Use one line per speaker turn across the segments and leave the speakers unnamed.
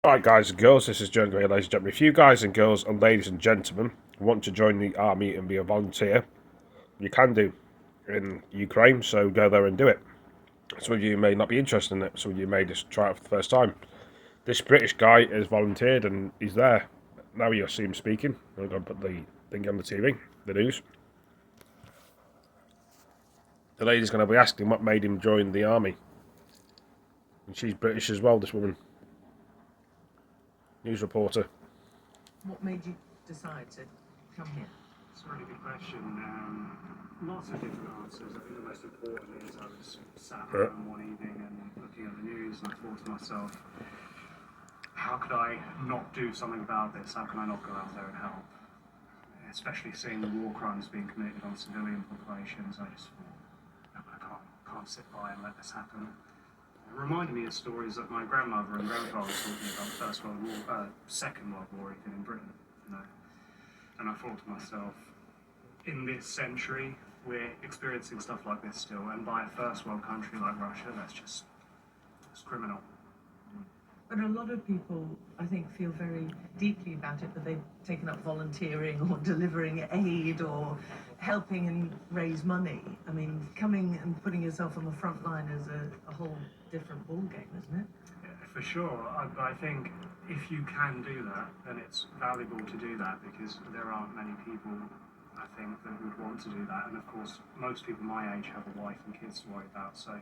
Alright guys and girls, this is John Gray, ladies and gentlemen. If you guys and girls and ladies and gentlemen want to join the army and be a volunteer, you can do in Ukraine, so go there and do it. Some of you may not be interested in it, some of you may just try it for the first time. This British guy has volunteered and he's there. Now you'll see him speaking. I'm going to put the thing on the TV, the news. The lady's going to be asking what made him join the army. And she's British as well, this woman. News reporter.
What made you decide to come here?
It's a really good question. Lots of different answers. I think the most important is I was sat around one evening and looking at the news, and I thought to myself, how could I not do something about this? How can I not go out there and help? Especially seeing the war crimes being committed on civilian populations, I just thought, I can't sit by and let this happen. It reminded me of stories that my grandmother and grandfather told me about the First World War, Second World War, even in Britain. And I thought to myself, in this century, we're experiencing stuff like this still, and by a first world country like Russia, it's criminal.
But a lot of people, I think, feel very deeply about it, that they've taken up volunteering or delivering aid or helping and raise money. I mean, coming and putting yourself on the front line is a whole different ballgame, isn't it?
Yeah, for sure. I think if you can do that, then it's valuable to do that, because there aren't many people, I think, that would want to do that. And of course, most people my age have a wife and kids to worry about, so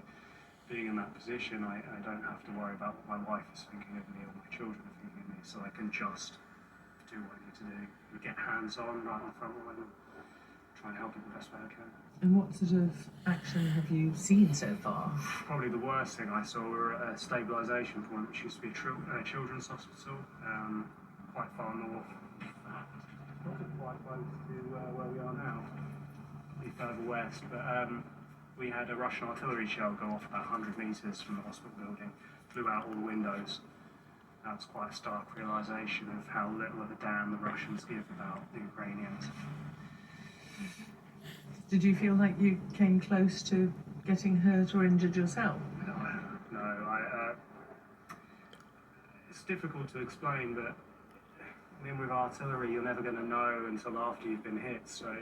being in that position, I don't have to worry about what my wife is thinking of me or my children are thinking of me, so I can just do what I need to do and get hands-on right on the front line and try and help it the best way I can.
And what sort of action have you seen so far?
Probably the worst thing I saw were a stabilisation point, which used to be a children's hospital, quite far north. Wasn't quite close to where we are now, probably further west, but we had a Russian artillery shell go off about 100 metres from the hospital building, flew out all the windows. That was quite a stark realisation of how little of a damn the Russians give about the Ukrainians.
Did you feel like you came close to getting hurt or injured yourself?
No, it's difficult to explain, but I mean, with artillery, you're never going to know until after you've been hit, so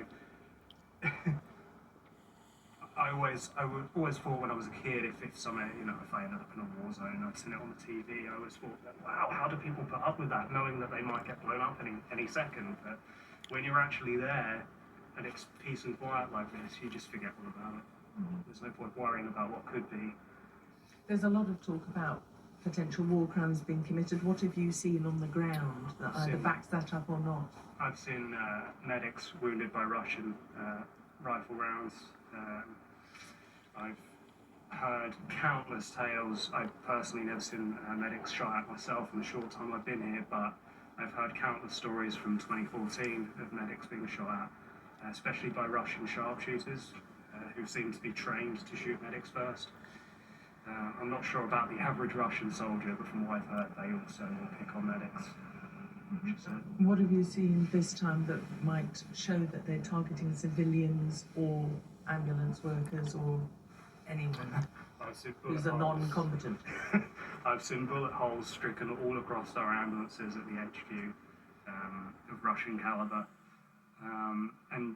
I always thought when I was a kid, if I ended up in a war zone, I'd seen it on the TV, I always thought, wow, how do people put up with that, knowing that they might get blown up any second? But when you're actually there, and it's peace and quiet like this, you just forget all about it. There's no point worrying about what could be.
There's a lot of talk about potential war crimes being committed. What have you seen on the ground that either backs that up or not?
I've seen medics wounded by Russian rifle rounds. I've heard countless tales. I've personally never seen medics shot at myself in the short time I've been here, but I've heard countless stories from 2014 of medics being shot at, especially by Russian sharpshooters who seem to be trained to shoot medics first. I'm not sure about the average Russian soldier, but from what I've heard, they also will pick on medics.
What have you seen this time that might show that they're targeting civilians or ambulance workers or anyone who's a non-combatant?
I've seen bullet holes stricken all across our ambulances at the HQ of Russian calibre. And,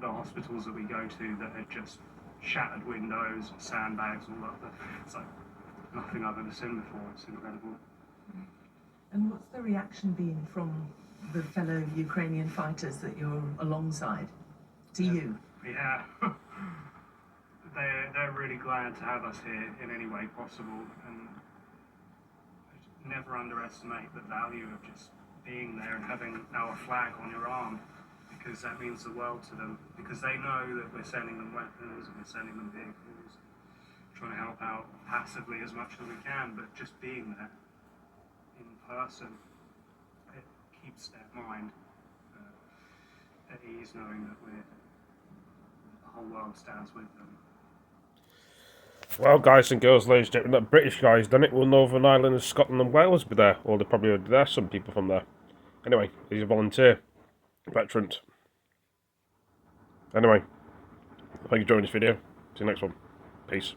the hospitals that we go to that had just shattered windows, sandbags, all that. It's like nothing I've ever seen before. It's incredible.
And what's the reaction been from the fellow Ukrainian fighters that you're alongside to you?
Yeah. They're really glad to have us here in any way possible, and never underestimate the value of just being there and having our flag on your arm, because that means the world to them, because they know that we're sending them weapons and we're sending them vehicles, trying to help out passively as much as we can, but just being there in person, it keeps their mind at ease, knowing that the whole world stands with them.
Well, guys and girls, ladies and gentlemen, that British guy's done it. Will Northern Ireland and Scotland and Wales be there? Or they're probably already there, some people from there. Anyway, he's a volunteer. Veteran. Anyway, thank you for joining this video. See you next one. Peace.